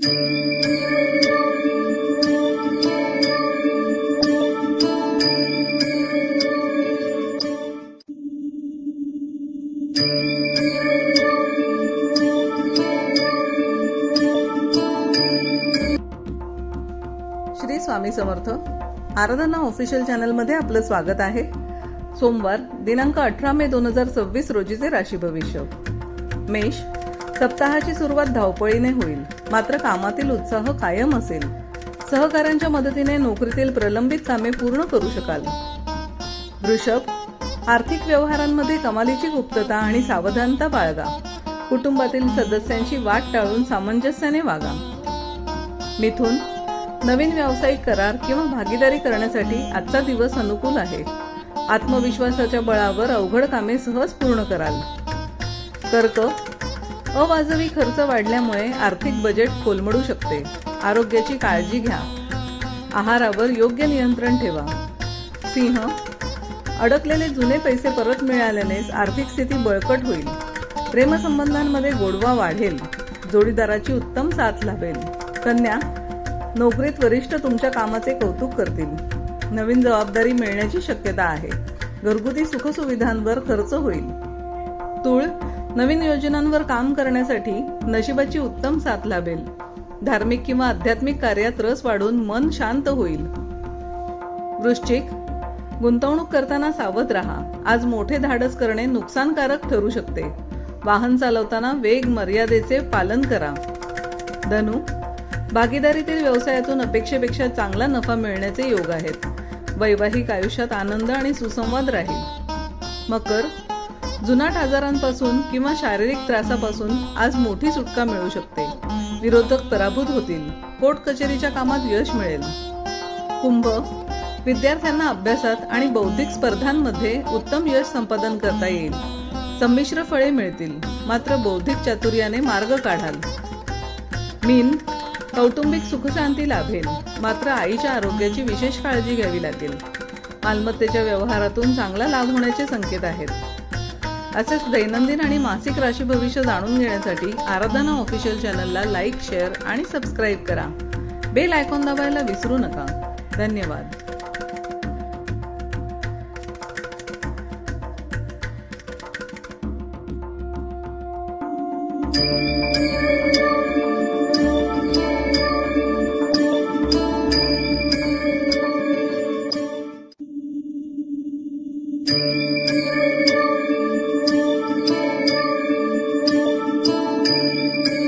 श्री स्वामी समर्थ आराधना official channel मध्ये आपलं स्वागत आहे। सोमवार दिनांक 18 मे 2026 रोजीचे राशी भविष्य। मेष, सप्ताहाची सुरुवात धावपळीने होईल, मात्र कामातील उत्साह कायम असेल। सहकाऱ्यांच्या मदतीने नोकरीतील प्रलंबित कामे पूर्ण करू शकाल। वृषभ, आर्थिक व्यवहारांमध्ये कमालीची गुप्तता आणि सावधानता बाळगा। कुटुंबातील सदस्यांची वाट टाळून सामंजस्याने वागा। मिथुन, नवीन व्यावसायिक करार किंवा भागीदारी करण्यासाठी आजचा दिवस अनुकूल आहे। आत्मविश्वासाच्या बळावर अवघड कामे सहज पूर्ण कराल। कर्क, अवाजवी खर्च वाढल्यामुळे आर्थिक बजेट कोलमडू शकते। आरोग्याची काळजी घ्या, आहारावर योग्य नियंत्रण ठेवा। सिंह, अडकलेले जुने पैसे परत मिळाल्याने आर्थिक स्थिती बळकट होईल। प्रेमसंबंधांमध्ये गोडवा वाढेल, जोडीदाराची उत्तम साथ लाभेल। कन्या, नोकरीत वरिष्ठ तुमच्या कामाचे कौतुक करतील। नवीन जबाबदारी मिळण्याची शक्यता आहे। घरगुती सुखसुविधांवर खर्च होईल। तूळ, नवीन योजनांवर काम करण्यासाठी नशिबाची उत्तम साथ लाभेल। धार्मिक किंवा आध्यात्मिक कार्यात रस वाढून मन शांत होईल। वृश्चिक, गुंतवणूक करताना सावध राहा। आज मोठे धाडस करणे नुकसानकारक ठरू शकते। वाहन चालवताना वेग मर्यादेचे पालन करा। धनु, भागीदारीतील व्यवसायातून अपेक्षेपेक्षा चांगला नफा मिळण्याचे योग आहेत। वैवाहिक आयुष्यात आनंद आणि सुसंवाद राहील। मकर, जुनाट आजारांपासून किंवा शारीरिक त्रासापासून आज मोठी सुटका मिळू शकते। विरोधक पराभूत होतील। कोर्ट कचेरीच्या कामात यश मिळेल। कुंभ, विद्यार्थ्यांना अभ्यासात आणि बौद्धिक स्पर्धांमध्ये उत्तम यश संपादन करता येईल। संमिश्र फळे मिळतील, मात्र बौद्धिक चातुर्याने मार्ग काढाल। मीन, कौटुंबिक सुखशांती लाभेल, मात्र आईच्या आरोग्याची विशेष काळजी घ्यावी लागेल। मालमत्तेच्या व्यवहारातून चांगला लाभ होण्याचे संकेत आहेत। असेच दैनंदिन आणि मासिक राशी भविष्य जाणून घेण्यासाठी आराधना ऑफिशियल चॅनलला लाईक, शेअर आणि सबस्क्राईब करा। बेल आयकॉन दाबायला विसरू नका। धन्यवाद।